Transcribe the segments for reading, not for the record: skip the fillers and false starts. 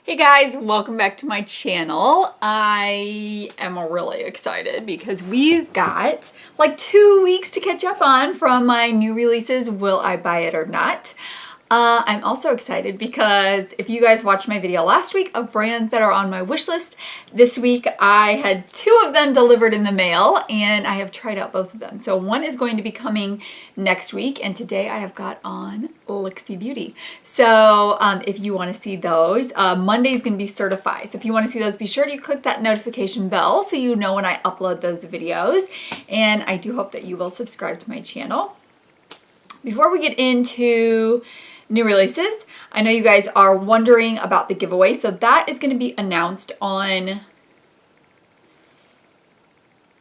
Hey guys, welcome back to my channel. I am really excited because we've got like 2 weeks to catch up on from my new releases, Will I Buy It or Not. I'm also excited because if you guys watched my video last week of brands that are on my wish list, this week I had 2 of them delivered in the mail and I have tried out both of them. So one is going to be coming next week and today I have got on Looxi Beauty. So if you want to see those, Monday is going to be Certify. So if you want to see those, be sure to click that notification bell so you know when I upload those videos. And I do hope that you will subscribe to my channel. Before we get into new releases, I know you guys are wondering about the giveaway. So that is going to be announced on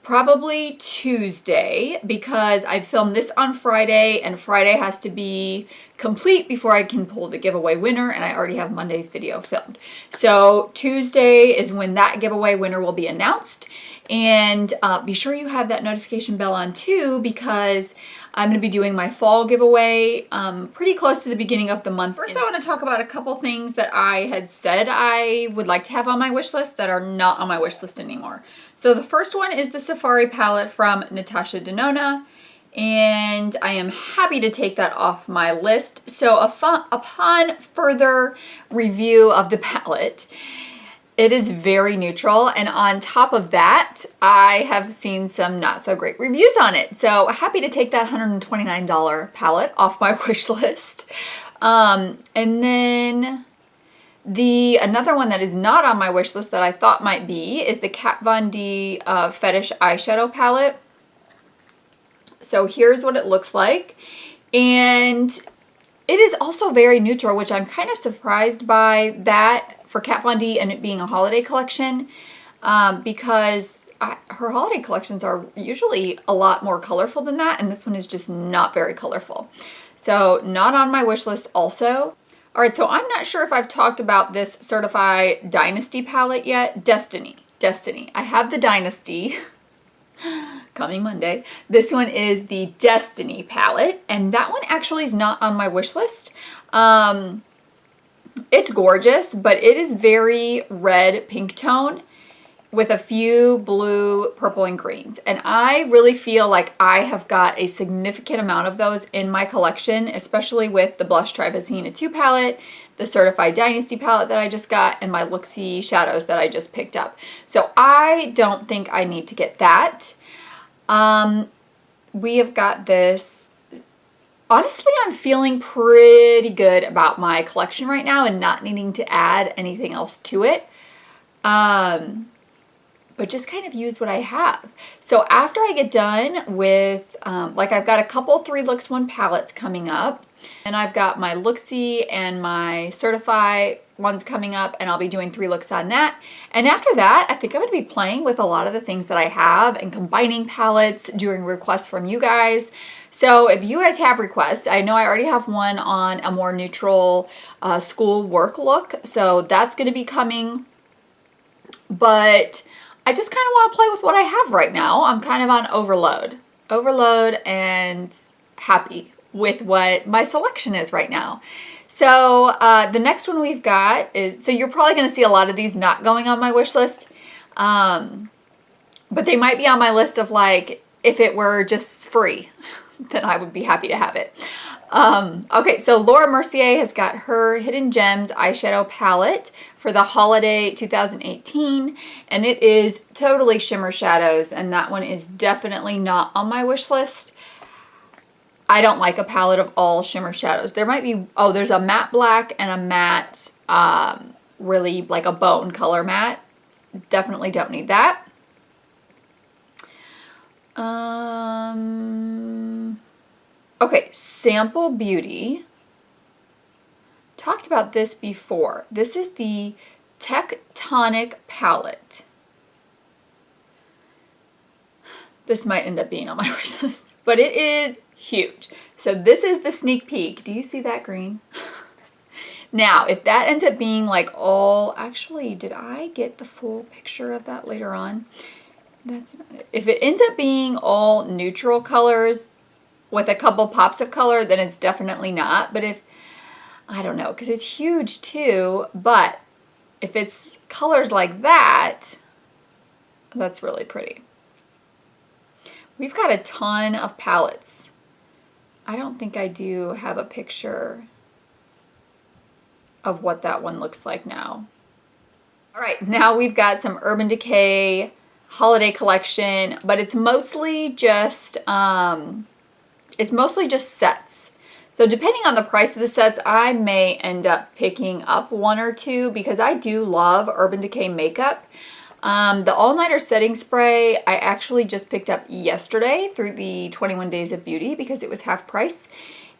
probably Tuesday because I filmed this on Friday and Friday has to be complete before I can pull the giveaway winner, and I already have Monday's video filmed. So Tuesday is when that giveaway winner will be announced, and be sure you have that notification bell on too because I'm going to be doing my fall giveaway pretty close to the beginning of the month. First, I want to talk about a couple things that I had said I would like to have on my wish list that are not on my wish list anymore. So the first one is the Safari palette from Natasha Denona, and I am happy to take that off my list. So upon further review of the palette, it is very neutral, and on top of that, I have seen some not so great reviews on it. So happy to take that $129 palette off my wish list. And then another one that is not on my wish list that I thought might be is the Kat Von D Fetish Eyeshadow palette. So here's what it looks like. And it is also very neutral, which I'm kind of surprised by that for Kat Von D and it being a holiday collection because her holiday collections are usually a lot more colorful than that, and this one is just not very colorful. So not on my wish list also. All right, so I'm not sure if I've talked about this Certify Dynasty palette yet. Destiny. I have the Dynasty coming Monday. This one is the Destiny palette, and that one actually is not on my wish list. It's gorgeous, but it is very red pink tone with a few blue, purple, and greens. And I really feel like I have got a significant amount of those in my collection, especially with the Blush Tribazina 2 palette, the Certified Dynasty palette that I just got, and my Looxi shadows that I just picked up. So I don't think I need to get that. We have got this. Honestly, I'm feeling pretty good about my collection right now and not needing to add anything else to it. But just kind of use what I have. So after I get done with, like I've got a couple 3 Looks 1 palettes coming up, and I've got my Looxi and my Certify ones coming up, and I'll be doing 3 looks on that. And after that, I think I'm going to be playing with a lot of the things that I have and combining palettes, doing requests from you guys. So if you guys have requests, I know I already have one on a more neutral school work look, so that's going to be coming. But I just kind of want to play with what I have right now. I'm kind of on overload and happy with what my selection is right now. So the next one we've got is, so you're probably going to see a lot of these not going on my wish list, but they might be on my list of like, if it were just free, then I would be happy to have it. Okay, so Laura Mercier has got her Hidden Gems eyeshadow palette for the holiday 2018, and it is totally shimmer shadows, and that one is definitely not on my wish list. I don't like a palette of all shimmer shadows. There might be, oh, there's a matte black and a matte, really like a bone color matte. Definitely don't need that. Okay, Sample Beauty. Talked about this before. This is the Tectonic Palette. This might end up being on my wish list, but it is huge. So this is the sneak peek. Do you see that green? Now, if that ends up being like all, actually, did I get the full picture of that later on? That's not it. If it ends up being all neutral colors with a couple pops of color, then it's definitely not. But if, I don't know, because it's huge too, but if it's colors like that, that's really pretty. We've got a ton of palettes. I don't think I do have a picture of what that one looks like now. All right, now we've got some Urban Decay holiday collection, but it's mostly just sets. So depending on the price of the sets, I may end up picking up one or two because I do love Urban Decay makeup. The All-Nighter Setting Spray, I actually just picked up yesterday through the 21 Days of Beauty because it was half price.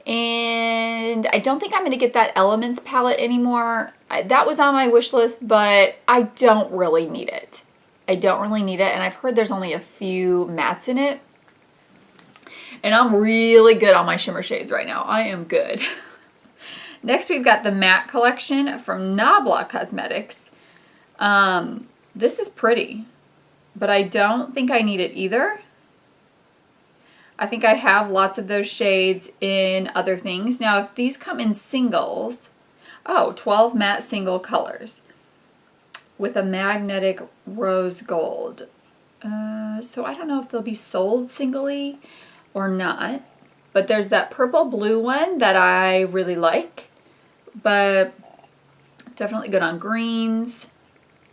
And I don't think I'm going to get that Elements palette anymore. That was on my wish list, but I don't really need it. I don't really need it, and I've heard there's only a few mattes in it. And I'm really good on my shimmer shades right now. I am good. Next, we've got the matte collection from Nabla Cosmetics. This is pretty, but I don't think I need it either. I think I have lots of those shades in other things. Now, if these come in singles, 12 matte single colors with a magnetic rose gold. So I don't know if they'll be sold singly or not, but there's that purple blue one that I really like, but definitely good on greens.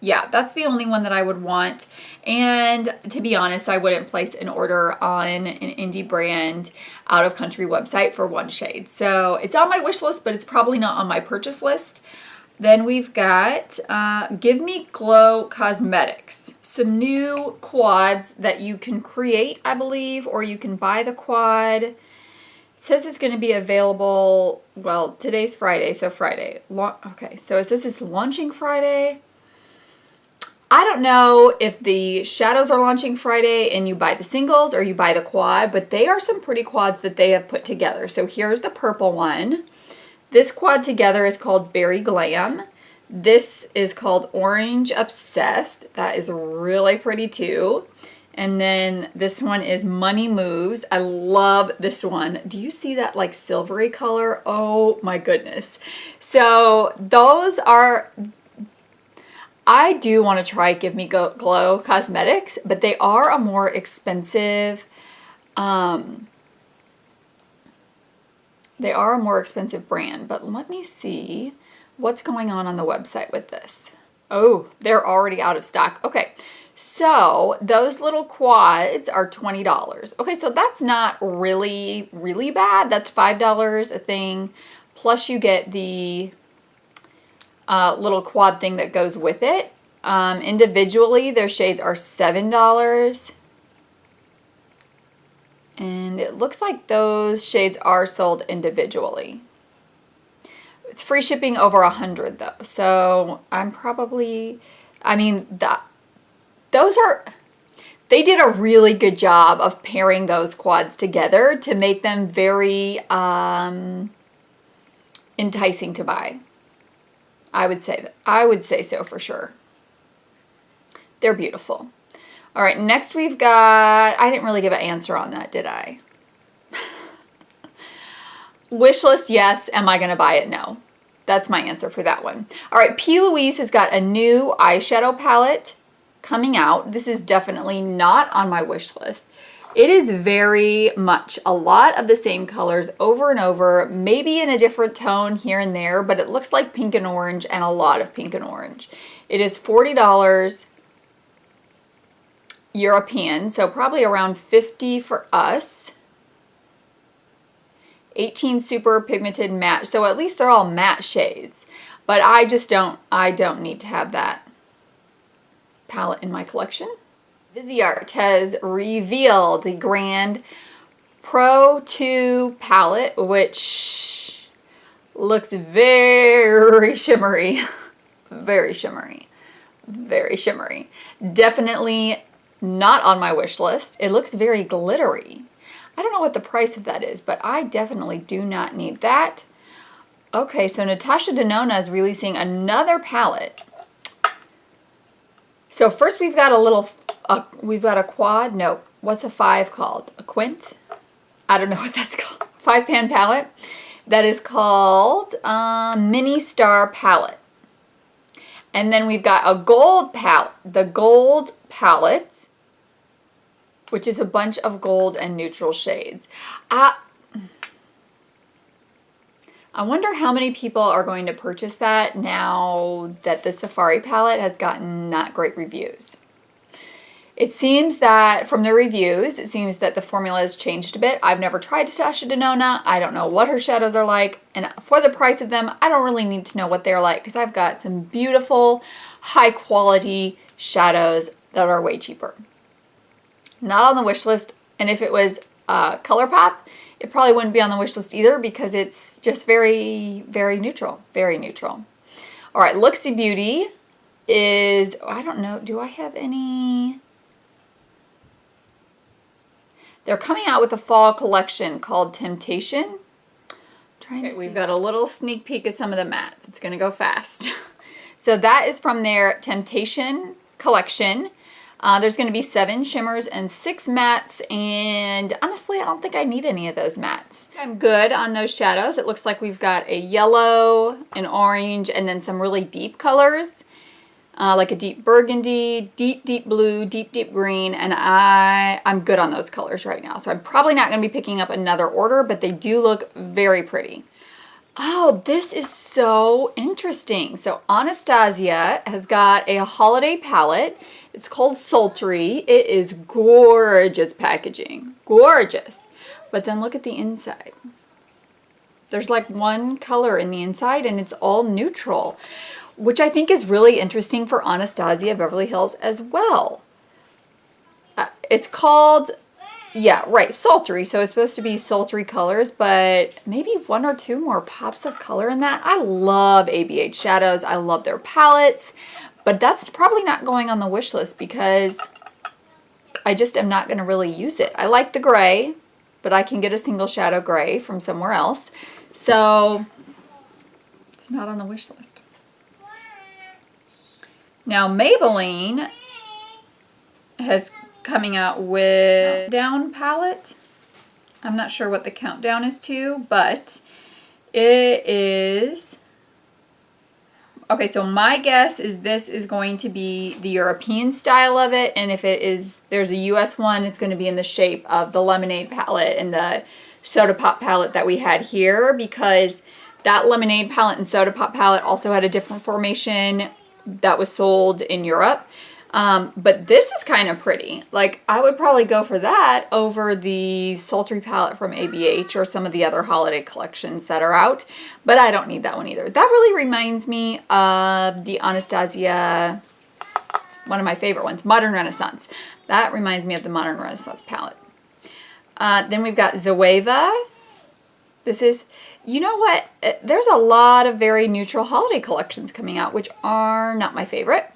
Yeah, that's the only one that I would want. And to be honest, I wouldn't place an order on an indie brand out of country website for one shade. So it's on my wish list, but it's probably not on my purchase list. Then we've got Give Me Glow Cosmetics. Some new quads that you can create, I believe, or you can buy the quad. It says it's going to be available, well, today's Friday, so Friday. Okay, so it says it's launching Friday. I don't know if the shadows are launching Friday and you buy the singles or you buy the quad, but they are some pretty quads that they have put together. So here's the purple one. This quad together is called Berry Glam. This is called Orange Obsessed. That is really pretty too. And then this one is Money Moves. I love this one. Do you see that like silvery color? Oh my goodness. So those are... I do want to try Give Me Glow Cosmetics, but they are a more expensive, brand. But let me see what's going on the website with this. Oh, they're already out of stock. Okay, so those little quads are $20. Okay, so that's not really, really bad. That's $5 a thing, plus you get the little quad thing that goes with it. Individually, their shades are $7. And it looks like those shades are sold individually. It's free shipping over $100 though. So I'm probably, I mean, they did a really good job of pairing those quads together to make them very enticing to buy. I would say so for sure. They're beautiful. All right, next we've got, I didn't really give an answer on that, did I? Wish list, yes. Am I gonna buy it? No. That's my answer for that one. All right, P. Louise has got a new eyeshadow palette coming out. This is definitely not on my wish list. It is very much a lot of the same colors over and over, maybe in a different tone here and there, but it looks like pink and orange and a lot of pink and orange. It is $40 European, so probably around $50 for us. 18 super pigmented matte, so at least they're all matte shades, but I don't need to have that palette in my collection. Viseart has revealed the Grande Pro 2 palette, which looks very shimmery. Very shimmery. Very shimmery. Definitely not on my wish list. It looks very glittery. I don't know what the price of that is, but I definitely do not need that. Okay, so Natasha Denona is releasing another palette. So first we've got we've got a quad. No, what's a 5 called? A quint? I don't know what that's called. 5-pan palette that is called Mini Star Palette. And then we've got a gold palette, the gold palette, which is a bunch of gold and neutral shades. I wonder how many people are going to purchase that now that the Safari palette has gotten not great reviews. It seems that from the reviews, it seems that the formula has changed a bit. I've never tried Natasha Denona. I don't know what her shadows are like. And for the price of them, I don't really need to know what they're like because I've got some beautiful, high quality shadows that are way cheaper. Not on the wish list. And if it was Colourpop, it probably wouldn't be on the wish list either because it's just very, very neutral. Very neutral. All right, Looxi Beauty is, I don't know, do I have any? They're coming out with a fall collection called Temptation. We've got a little sneak peek of some of the mattes. It's going to go fast. So that is from their Temptation collection. There's going to be 7 shimmers and 6 mattes, and honestly, I don't think I need any of those mattes. I'm good on those shadows. It looks like we've got a yellow, an orange, and then some really deep colors. Like a deep burgundy, deep, deep blue, deep, deep green, and I'm good on those colors right now. So I'm probably not going to be picking up another order, but they do look very pretty. Oh, this is so interesting. So Anastasia has got a holiday palette. It's called Sultry. It is gorgeous packaging. Gorgeous. But then look at the inside. There's like one color in the inside and it's all neutral, which I think is really interesting for Anastasia Beverly Hills as well. It's called, yeah, right, sultry. So it's supposed to be sultry colors, but maybe 1 or 2 more pops of color in that. I love ABH shadows. I love their palettes, but that's probably not going on the wish list because I just am not going to really use it. I like the gray, but I can get a single shadow gray from somewhere else. So it's not on the wish list. Now Maybelline has coming out with Countdown palette. I'm not sure what the countdown is to, but it is, okay, so my guess is this is going to be the European style of it, and if it is, there's a US one, it's going to be in the shape of the Lemonade palette and the Soda Pop palette that we had here, because that Lemonade palette and Soda Pop palette also had a different formation that was sold in Europe. But this is kind of pretty. Like, I would probably go for that over the Sultry palette from ABH or some of the other holiday collections that are out. But I don't need that one either. That really reminds me of the Anastasia, one of my favorite ones, Modern Renaissance. That reminds me of the Modern Renaissance palette. Then we've got Zoeva. This is, you know what? There's a lot of very neutral holiday collections coming out, which are not my favorite.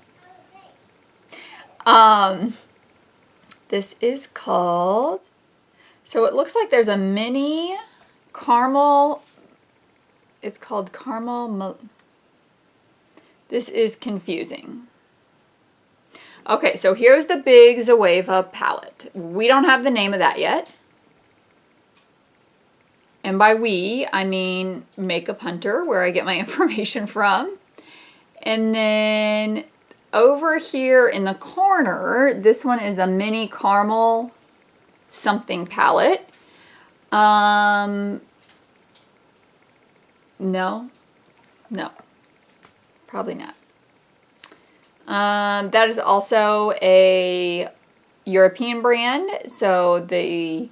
This is called, so it looks like there's a mini caramel, it's called caramel, this is confusing. Okay, so here's the big Zoeva palette. We don't have the name of that yet. And by we, I mean Makeup Hunter, where I get my information from. And then over here in the corner, this one is the mini caramel something palette. No, probably not. That is also a European brand, so I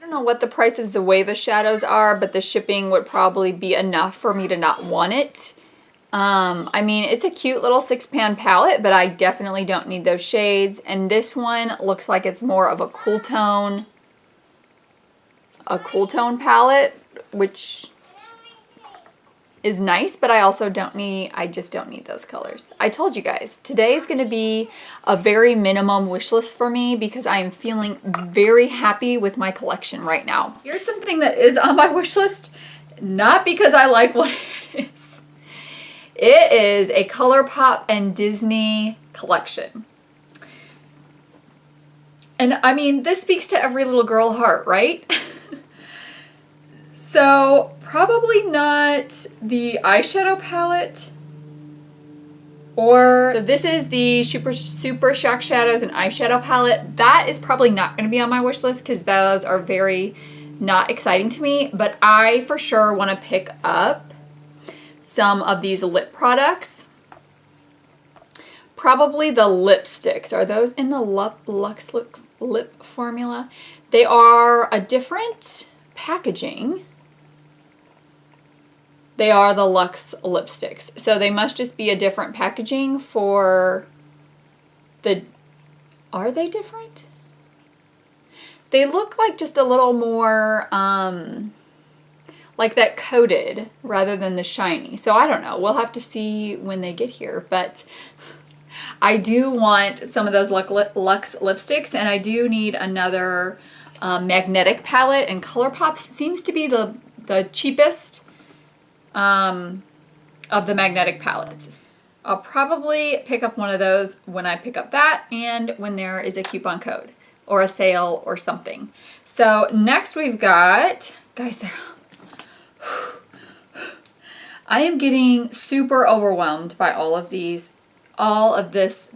don't know what the price of Zoeva shadows are, but the shipping would probably be enough for me to not want it. I mean, it's a cute little 6-pan palette, but I definitely don't need those shades. And this one looks like it's more of a cool tone palette, which is nice, but I also I just don't need those colors. I told you guys, today is going to be a very minimum wish list for me because I am feeling very happy with my collection right now. Here's something that is on my wish list, not because I like what it is. It is a Colourpop and Disney collection. And I mean, this speaks to every little girl heart, right? So probably not the eyeshadow palette. So this is the Super Shock Shadows and Eyeshadow palette. That is probably not going to be on my wish list because those are very not exciting to me, but I for sure want to pick up some of these lip products. Probably the lipsticks. Are those in the Lux lip formula? They are a different packaging. They are the Luxe lipsticks. So they must just be a different packaging for the... Are they different? They look like just a little more, like that coated rather than the shiny. So I don't know. We'll have to see when they get here. But I do want some of those Luxe lipsticks, and I do need another magnetic palette, and Colourpop seems to be the cheapest of the magnetic palettes. I'll probably pick up one of those when I pick up that and when there is a coupon code or a sale or something. So next we've got, guys, I am getting super overwhelmed by all of these, all of this.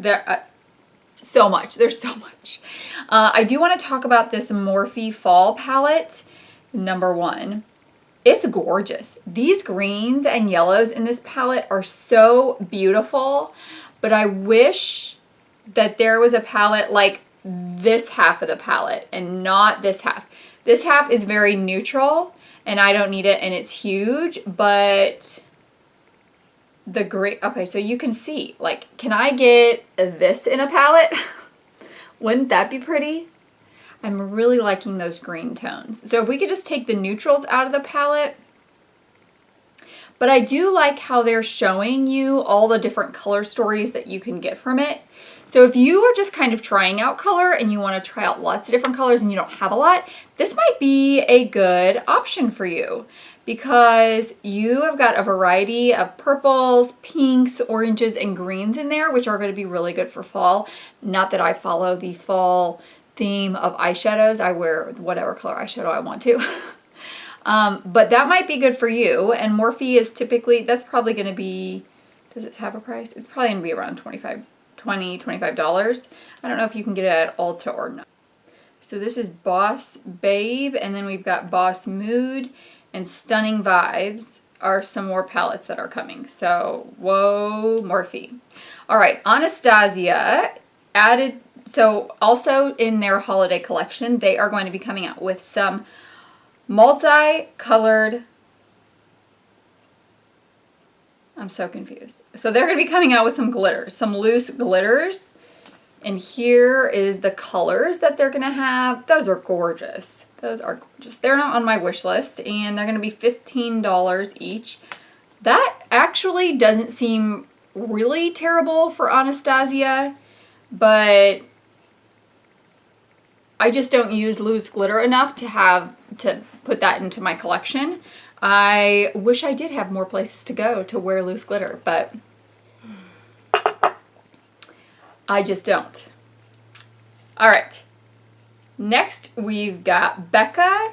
So much. There's so much. I do want to talk about this Morphe Fall palette, number 1. It's gorgeous. These greens and yellows in this palette are so beautiful, but I wish that there was a palette like this half of the palette and not this half. This half is very neutral and I don't need it and it's huge, but the gray, okay, so you can see, like, can I get this in a palette? Wouldn't that be pretty? I'm really liking those green tones. So if we could just take the neutrals out of the palette. But I do like how they're showing you all the different color stories that you can get from it. So if you are just kind of trying out color and you want to try out lots of different colors and you don't have a lot, this might be a good option for you because you have got a variety of purples, pinks, oranges, and greens in there, which are going to be really good for fall. Not that I follow the fall theme of eyeshadows. I wear whatever color eyeshadow I want to. But that might be good for you. And Morphe is typically, that's probably going to be, does it have a price? It's probably going to be around $25. I don't know if you can get it at Ulta or not. So this is Boss Babe, and then we've got Boss Mood and Stunning Vibes are some more palettes that are coming. So, whoa, Morphe. All right, Anastasia added. So also in their holiday collection, they are going to be coming out with some multi-colored, I'm so confused. So they're going to be coming out with some glitters, some loose glitters. And here is the colors that they're going to have. Those are gorgeous. Those are gorgeous. They're not on my wish list and they're going to be $15 each. That actually doesn't seem really terrible for Anastasia, but I just don't use loose glitter enough to put that into my collection. I wish I did have more places to go to wear loose glitter, but I just don't. All right. Next, we've got Becca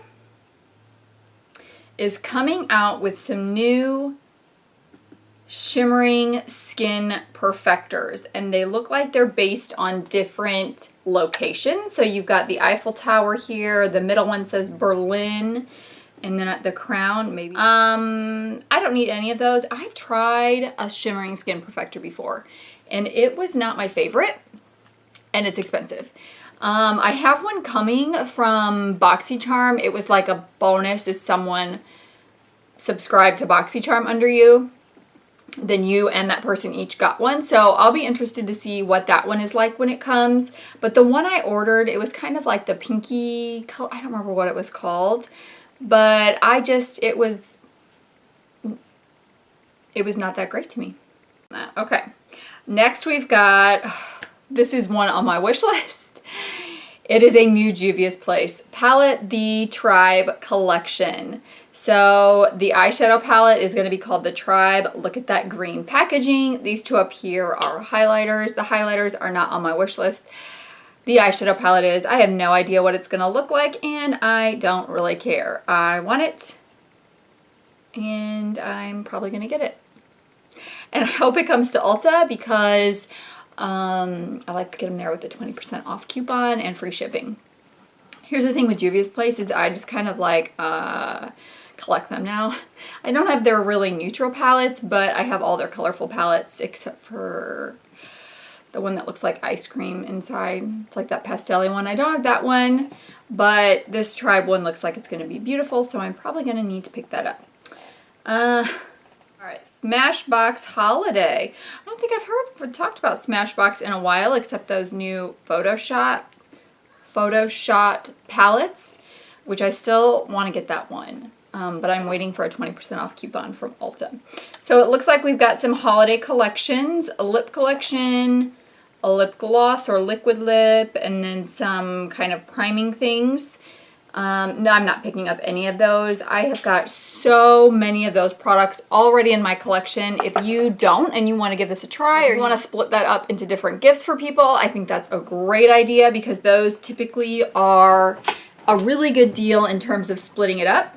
is coming out with some new shimmering skin perfectors, and they look like they're based on different locations. So you've got the Eiffel Tower here, the middle one says Berlin, and then at the crown maybe. I don't need any of those. I've tried a shimmering skin perfector before and it was not my favorite, and it's expensive. I have one coming from BoxyCharm. It was like a bonus if someone subscribed to BoxyCharm under you. Then you and that person each got one. So I'll be interested to see what that one is like when it comes. But the one I ordered, it was kind of like the pinky color. I don't remember what it was called. But it was not that great to me. Okay. Next we've got, this is one on my wish list. It is a new Juvia's Place palette, the Tribe Collection. So the eyeshadow palette is going to be called the Tribe. Look at that green packaging. These two up here are highlighters. The highlighters are not on my wish list. The eyeshadow palette is. I have no idea what it's going to look like, and I don't really care. I want it, and I'm probably going to get it. And I hope it comes to Ulta because I like to get them there with the 20% off coupon and free shipping. Here's the thing with Juvia's Place is I just kind of like collect them now. I don't have their really neutral palettes, but I have all their colorful palettes except for the one that looks like ice cream inside. It's like that pastel-y one. I don't have that one, but this Tribe one looks like it's going to be beautiful, so I'm probably going to need to pick that up. All right, Smashbox Holiday. I don't think I've talked about Smashbox in a while, except those new Photoshop palettes, which I still want to get that one. But I'm waiting for a 20% off coupon from Ulta. So it looks like we've got some holiday collections, a lip collection, a lip gloss or liquid lip, and then some kind of priming things. No, I'm not picking up any of those. I have got so many of those products already in my collection. If you don't and you want to give this a try, or you want to split that up into different gifts for people, I think that's a great idea because those typically are a really good deal in terms of splitting it up.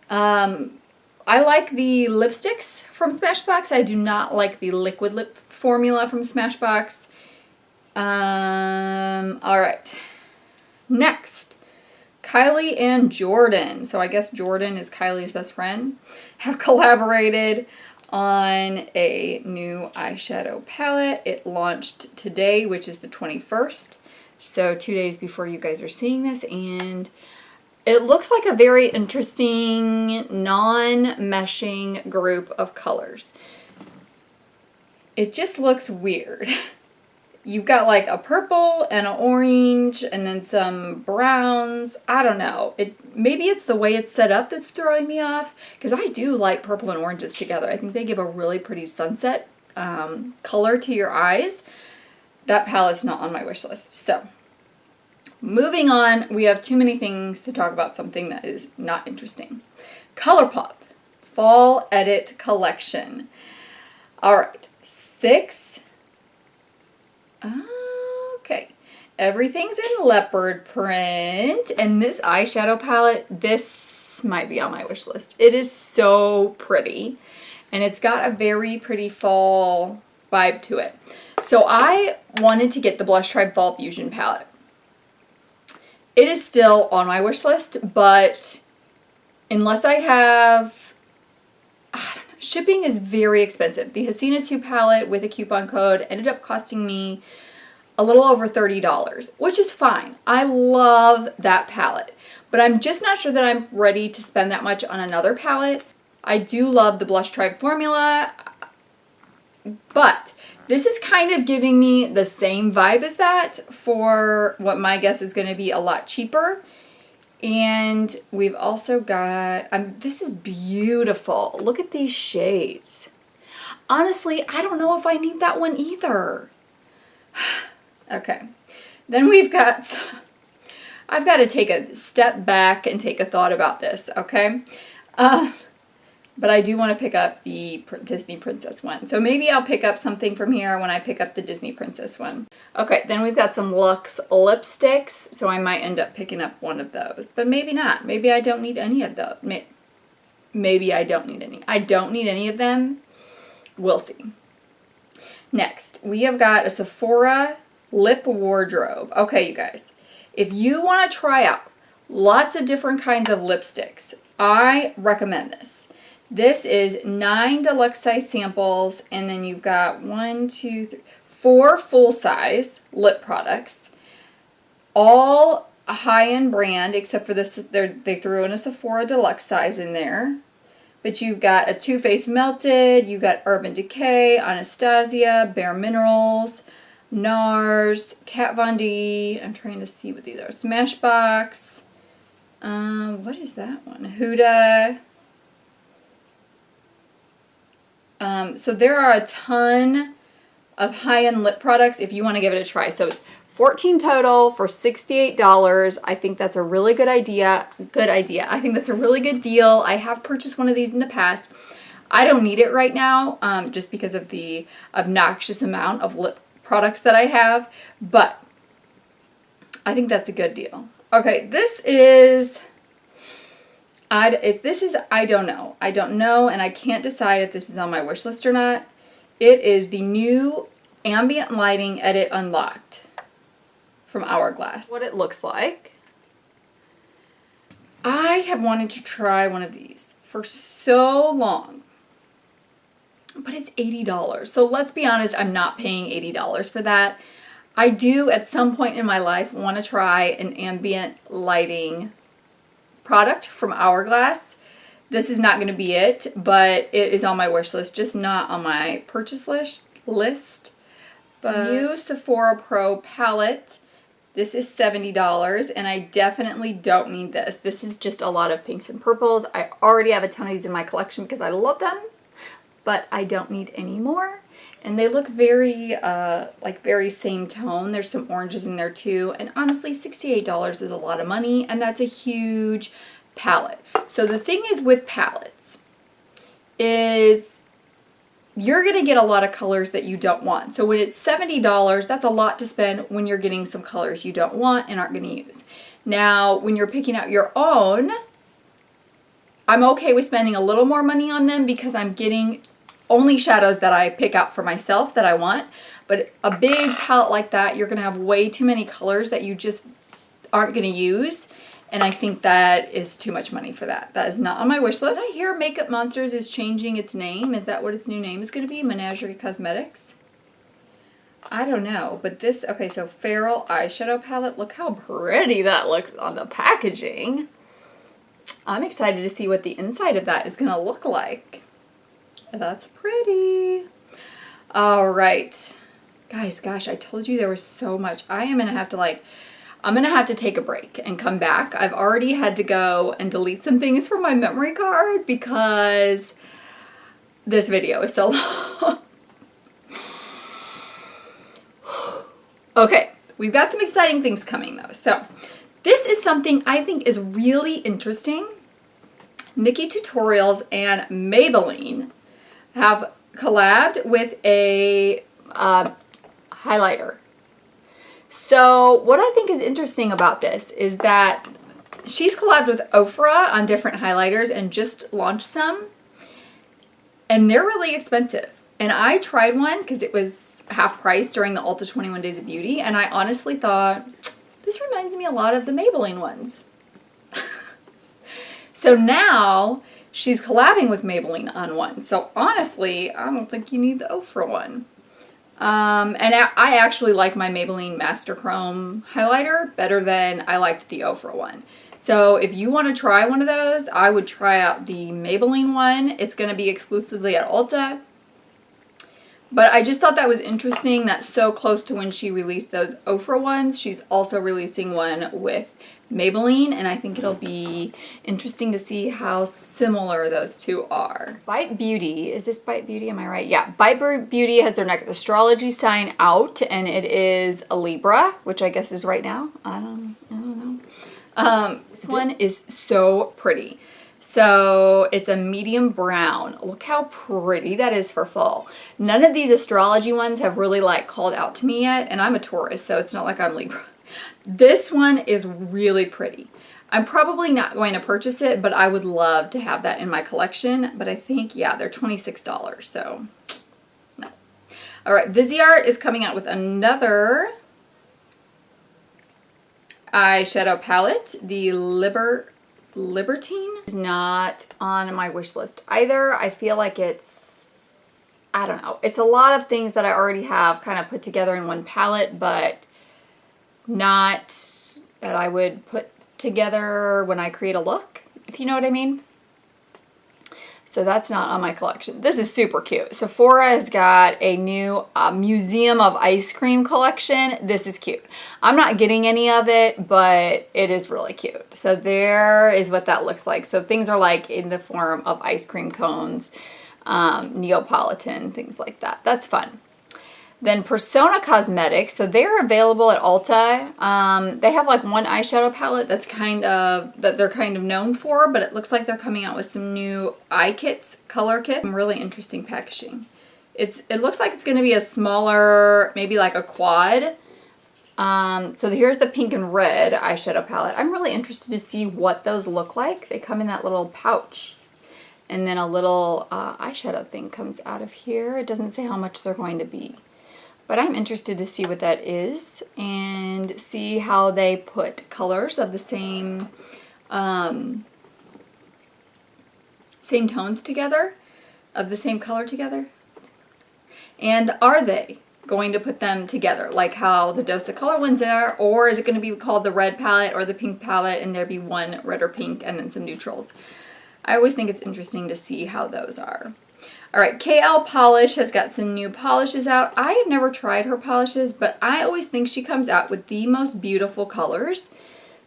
I like the lipsticks from Smashbox. I do not like the liquid lip formula from Smashbox. All right. Next, Kylie and Jordan. So I guess Jordan is Kylie's best friend. Have collaborated on a new eyeshadow palette. It launched today, which is the 21st. So 2 days before you guys are seeing this, and it looks like a very interesting non-meshing group of colors. It just looks weird. You've got like a purple and an orange and then some browns. I don't know. Maybe it's the way it's set up that's throwing me off, because I do like purple and oranges together. I think they give a really pretty sunset color to your eyes. That palette's not on my wish list. So moving on, we have too many things to talk about something that is not interesting. Colourpop Fall Edit Collection. All right, 6. Okay, everything's in leopard print, and this eyeshadow palette, this might be on my wish list. It is so pretty, and it's got a very pretty fall vibe to it. So I wanted to get the Blush Tribe Fall Fusion palette. It is still on my wish list, but unless I have, I don't know, shipping is very expensive. The Hasina 2 palette with a coupon code ended up costing me a little over $30, which is fine. I love that palette, but I'm just not sure that I'm ready to spend that much on another palette. I do love the Blush Tribe formula, but this is kind of giving me the same vibe as that for what my guess is going to be a lot cheaper. And we've also got, this is beautiful. Look at these shades. Honestly, I don't know if I need that one either. Okay. Then we've got, I've got to take a step back and take a thought about this, okay? But I do want to pick up the Disney Princess one. So maybe I'll pick up something from here when I pick up the Disney Princess one. Okay, then we've got some Luxe lipsticks. So I might end up picking up one of those. But maybe not. Maybe I don't need any of those. Maybe I don't need any. I don't need any of them. We'll see. Next, we have got a Sephora lip wardrobe. Okay, you guys. If you want to try out lots of different kinds of lipsticks, I recommend this. This is 9 deluxe size samples, and then you've got 4 full size lip products, all a high-end brand, except for this, they threw in a Sephora deluxe size in there. But you've got a Too Faced Melted, you've got Urban Decay, Anastasia, Bare Minerals, NARS, Kat Von D. I'm trying to see what these are. Smashbox. What is that one? Huda. So there are a ton of high-end lip products if you want to give it a try. So it's 14 total for $68. I think that's a really good idea. I think that's a really good deal. I have purchased one of these in the past. I don't need it right now, just because of the obnoxious amount of lip products that I have, but I think that's a good deal. Okay, this is, I don't know. I don't know, and I can't decide if this is on my wish list or not. It is the new Ambient Lighting Edit Unlocked from Hourglass. What it looks like. I have wanted to try one of these for so long, but it's $80. So let's be honest, I'm not paying $80 for that. I do at some point in my life want to try an ambient lighting product from Hourglass. This is not going to be it, but it is on my wish list, just not on my purchase list. But new Sephora Pro palette. This is $70, and I definitely don't need this. This is just a lot of pinks and purples. I already have a ton of these in my collection because I love them, but I don't need any more. And they look very, very same tone. There's some oranges in there too. And honestly, $68 is a lot of money, and that's a huge palette. So the thing is with palettes is you're going to get a lot of colors that you don't want. So when it's $70, that's a lot to spend when you're getting some colors you don't want and aren't going to use. Now, when you're picking out your own, I'm okay with spending a little more money on them because I'm getting only shadows that I pick out for myself that I want. But a big palette like that, you're going to have way too many colors that you just aren't going to use. And I think that is too much money for that. That is not on my wish list. Did I hear Makeup Monsters is changing its name? Is that what its new name is going to be? Menageri Cosmetics? I don't know. But this, okay, so Feral Eyeshadow Palette. Look how pretty that looks on the packaging. I'm excited to see what the inside of that is going to look like. That's pretty. All right. Guys, gosh, I told you there was so much. I'm going to have to take a break and come back. I've already had to go and delete some things from my memory card because this video is so long. Okay, we've got some exciting things coming though. So this is something I think is really interesting. Nikki Tutorials and Maybelline have collabed with a highlighter. So what I think is interesting about this is that she's collabed with Ofra on different highlighters and just launched some. And they're really expensive. And I tried one because it was half price during the Ulta 21 Days of Beauty. And I honestly thought, this reminds me a lot of the Maybelline ones. So now she's collabing with Maybelline on one. So honestly, I don't think you need the Ofra one. And I actually like my Maybelline Master Chrome highlighter better than I liked the Ofra one. So if you want to try one of those, I would try out the Maybelline one. It's going to be exclusively at Ulta. But I just thought that was interesting that so close to when she released those Ofra ones, she's also releasing one with Maybelline, and I think it'll be interesting to see how similar those two are. Bite Beauty, is this Bite Beauty, am I right? Yeah, Bite Beauty has their next astrology sign out, and it is a Libra, which I guess is right now. I don't know. This one is so pretty. So it's a medium brown. Look how pretty that is for fall. None of these astrology ones have really called out to me yet, and I'm a Taurus, so it's not like I'm Libra. This one is really pretty. I'm probably not going to purchase it, but I would love to have that in my collection. But I think, yeah, they're $26, so no. All right, Viseart is coming out with another eyeshadow palette. The Libertine is not on my wish list either. I feel like it's, I don't know. It's a lot of things that I already have kind of put together in one palette, but not that I would put together when I create a look, if you know what I mean. So that's not on my collection. This is super cute. Sephora has got a new Museum of Ice Cream collection. This is cute. I'm not getting any of it, but it is really cute. So there is what that looks like. So things are in the form of ice cream cones, Neapolitan, things like that. That's fun. Then Persona Cosmetics, so they're available at Ulta. They have one eyeshadow palette that they're kind of known for, but it looks like they're coming out with some new eye kits, color kits. Some really interesting packaging. It looks like it's going to be a smaller, maybe a quad. So here's the pink and red eyeshadow palette. I'm really interested to see what those look like. They come in that little pouch. and then a little eyeshadow thing comes out of here. It doesn't say how much they're going to be, but I'm interested to see what that is and see how they put colors of the same same tones together, of the same color together. And are they going to put them together like how the Dose of Color ones are, or is it going to be called the red palette or the pink palette and there be one red or pink and then some neutrals? I always think it's interesting to see how those are. Alright, KL Polish has got some new polishes out. I have never tried her polishes, but I always think she comes out with the most beautiful colors.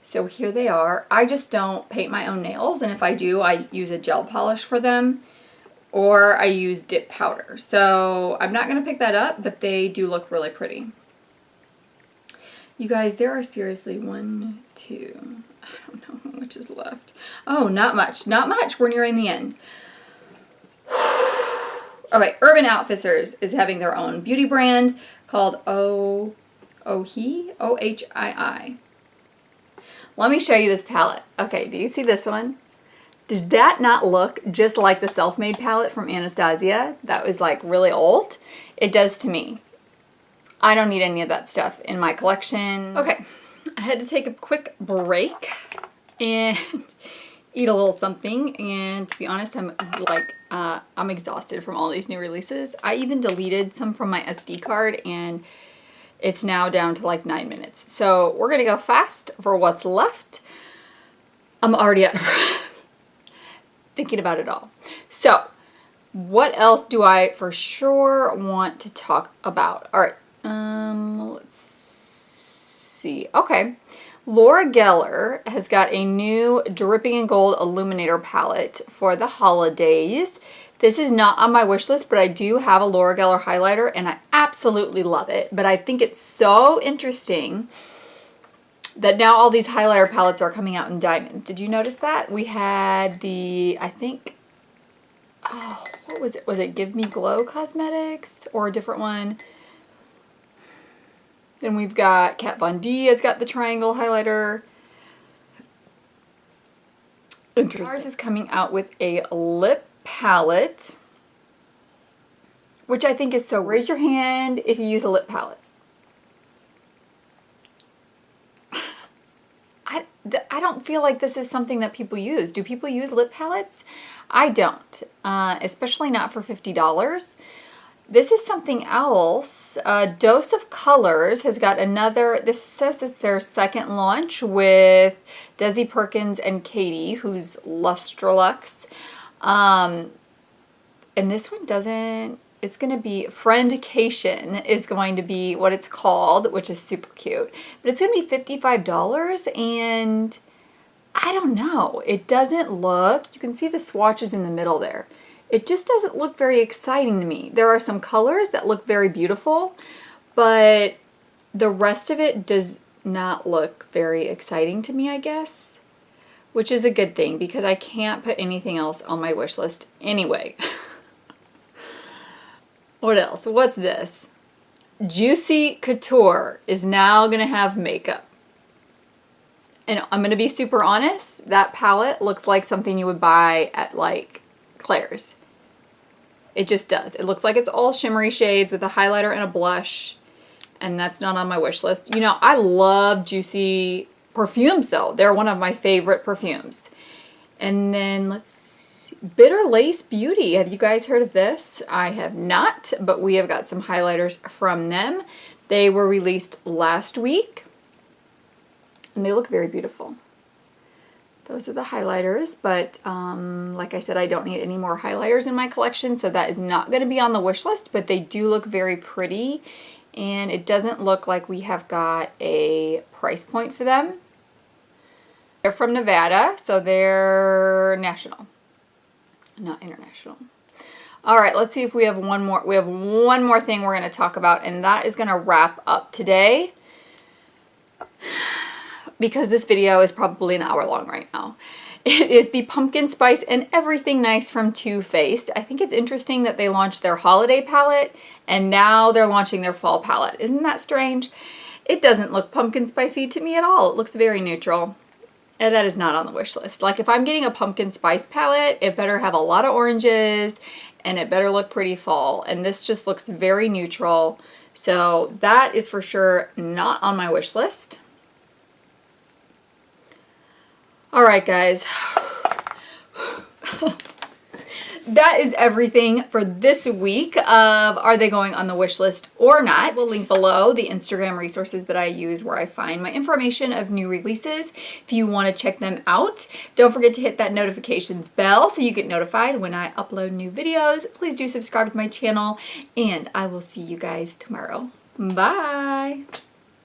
So here they are. I just don't paint my own nails, and if I do, I use a gel polish for them, or I use dip powder. So I'm not going to pick that up, but they do look really pretty. You guys, there are seriously 1, 2, I don't know how much is left. Oh, not much. Not much. We're nearing the end. Okay, Urban Outfitters is having their own beauty brand called Ohii. Let me show you this palette. Okay, do you see this one? Does that not look just like the Self-Made palette from Anastasia that was like really old? It does to me. I don't need any of that stuff in my collection. Okay, I had to take a quick break and eat a little something, and to be honest, I'm exhausted from all these new releases. I even deleted some from my SD card, and it's now down to like 9 minutes. So we're gonna go fast for what's left. I'm already at thinking about it all. So what else do I for sure want to talk about? All right, let's see. Okay, Laura Geller has got a new Dripping in Gold Illuminator palette for the holidays. This is not on my wish list, but I do have a Laura Geller highlighter and I absolutely love it. But I think it's so interesting that now all these highlighter palettes are coming out in diamonds. Did you notice that? We had the, I think, oh, what was it? Was it Give Me Glow Cosmetics or a different one? Then we've got Kat Von D has got the triangle highlighter. Interesting. Ours is coming out with a lip palette, which I think is so. Raise your hand if you use a lip palette. I don't feel like this is something that people use. Do people use lip palettes? I don't, especially not for $50. This is something else. Dose of Colors has got another, this says it's their second launch with Desi Perkins and Katie, who's Lustrelux. And this one doesn't, it's going to be Friendcation is going to be what it's called, which is super cute. But it's going to be $55, and I don't know. It doesn't look, you can see the swatches in the middle there. It just doesn't look very exciting to me. There are some colors that look very beautiful, but the rest of it does not look very exciting to me, I guess. Which is a good thing because I can't put anything else on my wish list anyway. What else? What's this? Juicy Couture is now going to have makeup. And I'm going to be super honest, that palette looks like something you would buy at like Claire's. It just does. It looks like it's all shimmery shades with a highlighter and a blush. And that's not on my wish list. You know, I love Juicy perfumes though. They're one of my favorite perfumes. And then let's see. Bitter Lace Beauty. Have you guys heard of this? I have not, but we have got some highlighters from them. They were released last week. And they look very beautiful. Those are the highlighters, but like I said, I don't need any more highlighters in my collection, so that is not going to be on the wish list, but they do look very pretty, and it doesn't look like we have got a price point for them. They're from Nevada, so they're national, not international. All right, let's see if we have one more. We have one more thing we're going to talk about, and that is going to wrap up today, because this video is probably an hour long right now. It is the Pumpkin Spice and Everything Nice from Too Faced. I think it's interesting that they launched their holiday palette and now they're launching their fall palette. Isn't that strange? It doesn't look pumpkin spicy to me at all. It looks very neutral. And that is not on the wish list. Like if I'm getting a pumpkin spice palette, it better have a lot of oranges and it better look pretty fall. And this just looks very neutral. So that is for sure not on my wish list. All right, guys. That is everything for this week of Are They Going on the Wish List or Not? I will link below the Instagram resources that I use where I find my information of new releases if you want to check them out. Don't forget to hit that notifications bell so you get notified when I upload new videos. Please do subscribe to my channel and I will see you guys tomorrow. Bye!